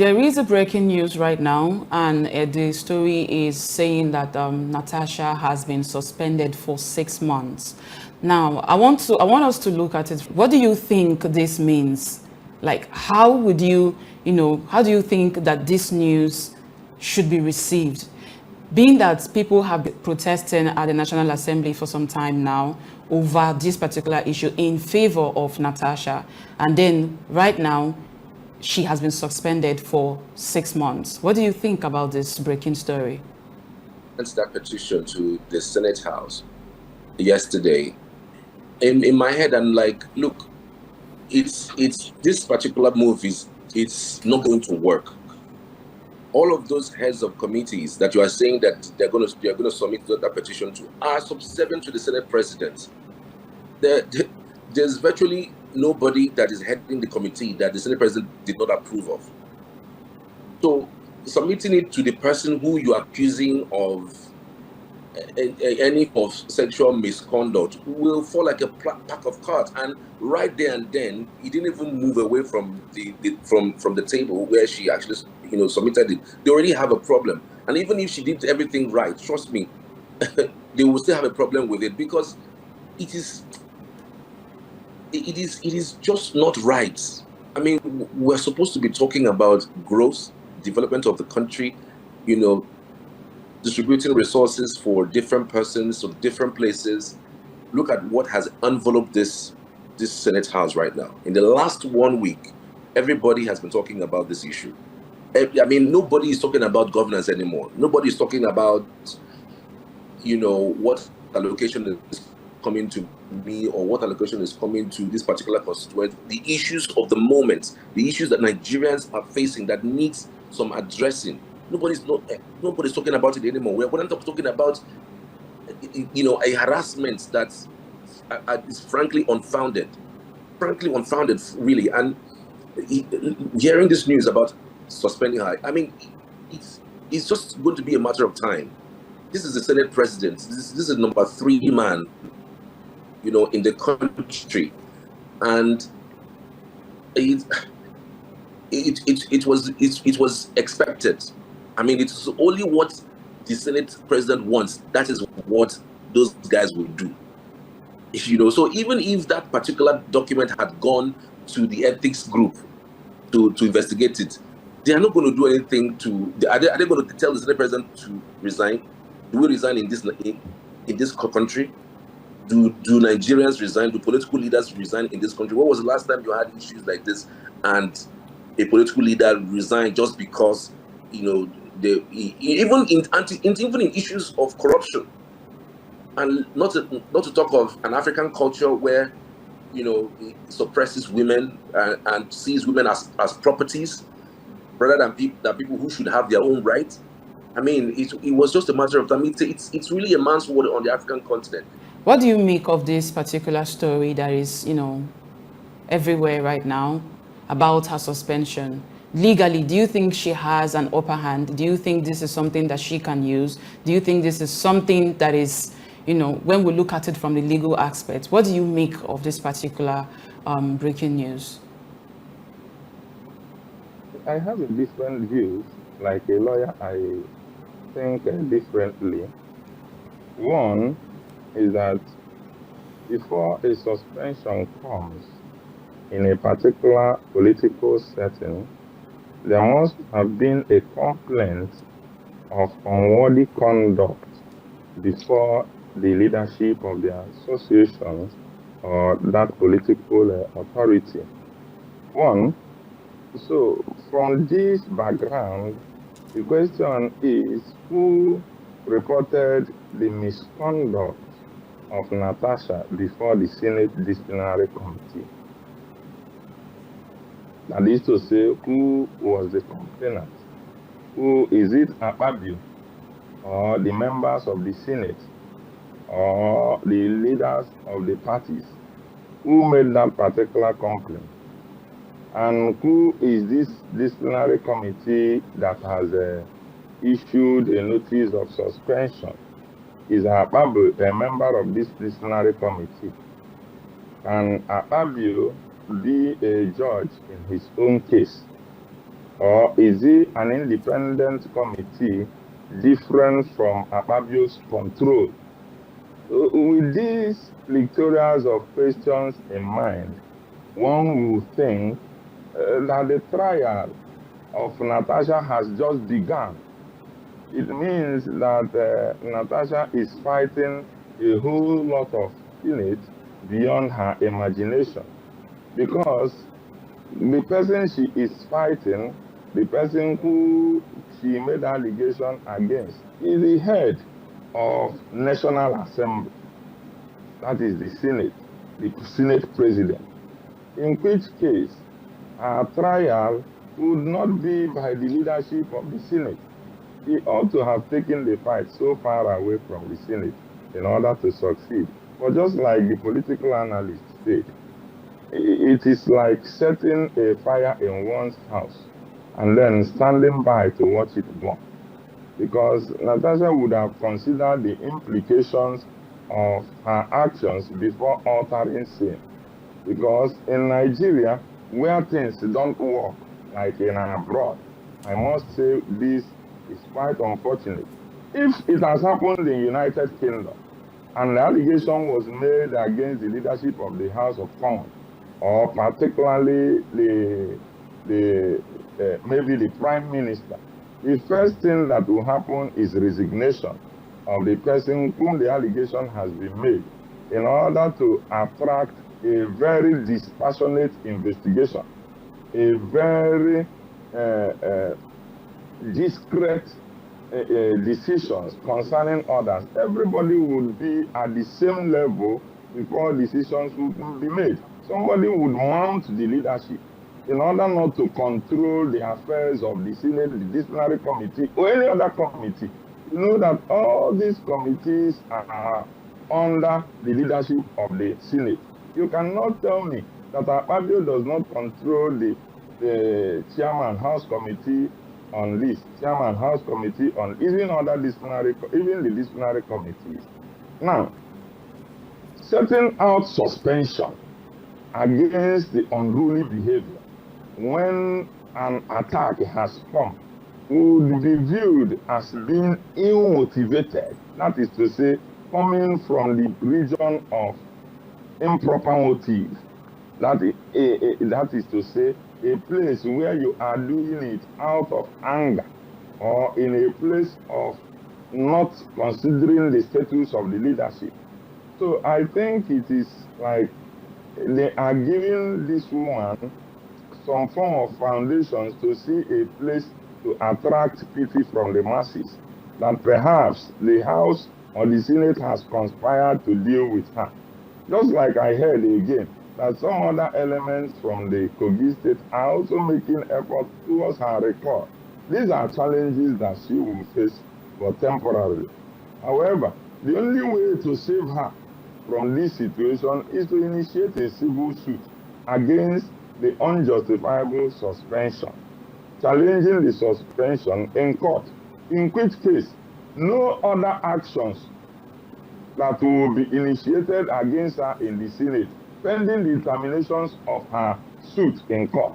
there is a breaking news right now, and the story is saying that Natasha has been suspended for 6 months. Now, I want us to look at it. What do you think this means? Like, how would you, how do you think that this news should be received? Being that people have been protesting at the National Assembly for some time now over this particular issue in favor of Natasha, and then right now she has been suspended for 6 months. What do you think about this breaking story? That petition to the Senate House yesterday. In my head, I'm like, look, it's this particular move it's not going to work. All of those heads of committees that you are saying that they're going to submit that petition to are subservient to the Senate President. There's virtually nobody that is heading the committee that the Senate President did not approve of. So submitting it to the person who you are accusing of any of sexual misconduct will fall like a pack of cards. And right there and then, he didn't even move away from the table where she actually submitted it. They already have a problem. And even if she did everything right, trust me, they will still have a problem with it, because it is just not right. I mean, we're supposed to be talking about growth, development of the country, distributing resources for different persons of different places. Look at what has enveloped this Senate House right now. In the last 1 week, everybody has been talking about this issue. I mean, nobody is talking about governance anymore. Nobody is talking about, what allocation is coming to me or what allocation is coming to this particular constituent. The issues of the moment, the issues that Nigerians are facing that needs some addressing. Nobody's talking about it anymore. We're not talking about, a harassment that is frankly unfounded, really. And hearing this news about suspending her, I mean, it's just going to be a matter of time. This is the Senate President. This is number 3 man, in the country, and it was expected. I mean, it's only what the Senate President wants. That is what those guys will do. So even if that particular document had gone to the ethics group to investigate it, they are not going to do anything are they going to tell the Senate President to resign? Do we resign in this country? Do Nigerians resign? Do political leaders resign in this country? When was the last time you had issues like this and a political leader resigned just because, even in issues of corruption, and not to talk of an African culture where, it suppresses women and sees women as properties rather than people who should have their own rights. I mean, it was just a matter of time. It's really a man's world on the African continent. What do you make of this particular story that is, everywhere right now about her suspension? Legally, do you think she has an upper hand? Do you think this is something that she can use? Do you think this is something that is, when we look at it from the legal aspect, what do you make of this particular breaking news? I have a different view. Like a lawyer, I think differently. One is that before a suspension comes in a particular political setting, there must have been a complaint of unworthy conduct before the leadership of the association or that political authority. One, so from this background, the question is, who reported the misconduct of Natasha before the Senate Disciplinary Committee? That is to say, who was the complainant? Who is it, Akpabio, or the members of the Senate, or the leaders of the parties? Who made that particular complaint? And who is this disciplinary committee that has issued a notice of suspension? Is Akpabio a member of this disciplinary committee? Can Akpabio be a judge in his own case? Or is it an independent committee different from Akpabio's control? With these pictorials of questions in mind, one would think that the trial of Natasha has just begun. It means that Natasha is fighting a whole lot of Senate beyond her imagination, because the person she is fighting, the person who she made allegation against, is the head of National Assembly. That is the Senate president. In which case, her trial would not be by the leadership of the Senate. He ought to have taken the fight so far away from the Senate in order to succeed. But just like the political analyst said, it is like setting a fire in one's house and then standing by to watch it burn. Because Natasha would have considered the implications of her actions before altering sin. Because in Nigeria, where things don't work like in abroad, I must say this is quite unfortunate. If it has happened in the United Kingdom and the allegation was made against the leadership of the House of Commons, or particularly maybe the Prime Minister, the first thing that will happen is resignation of the person whom the allegation has been made, in order to attract a very dispassionate investigation, a very discreet decisions concerning others. Everybody would be at the same level before decisions would be made. Somebody would mount the leadership in order not to control the affairs of the Senate, the disciplinary committee, or any other committee. You know that all these committees are under the leadership of the Senate. You cannot tell me that Akpabio does not control the chairman House Committee on this, chairman House Committee on even other disciplinary, even the disciplinary committees. Now, setting out suspension against the unruly behavior when an attack has come would be viewed as being ill-motivated. That is to say, coming from the region of improper motive. That is to say, a place where you are doing it out of anger, or in a place of not considering the status of the leadership. So I think it is like they are giving this woman some form of foundations to see a place to attract pity from the masses, that perhaps the House or the Senate has conspired to deal with her. Just like I heard again, that some other elements from the Kogi state are also making efforts towards her recall. These are challenges that she will face for temporarily. However, the only way to save her from this situation is to initiate a civil suit against the unjustifiable suspension, challenging the suspension in court, in which case no other actions that will be initiated against her in the Senate, pending the determinations of her suit in court.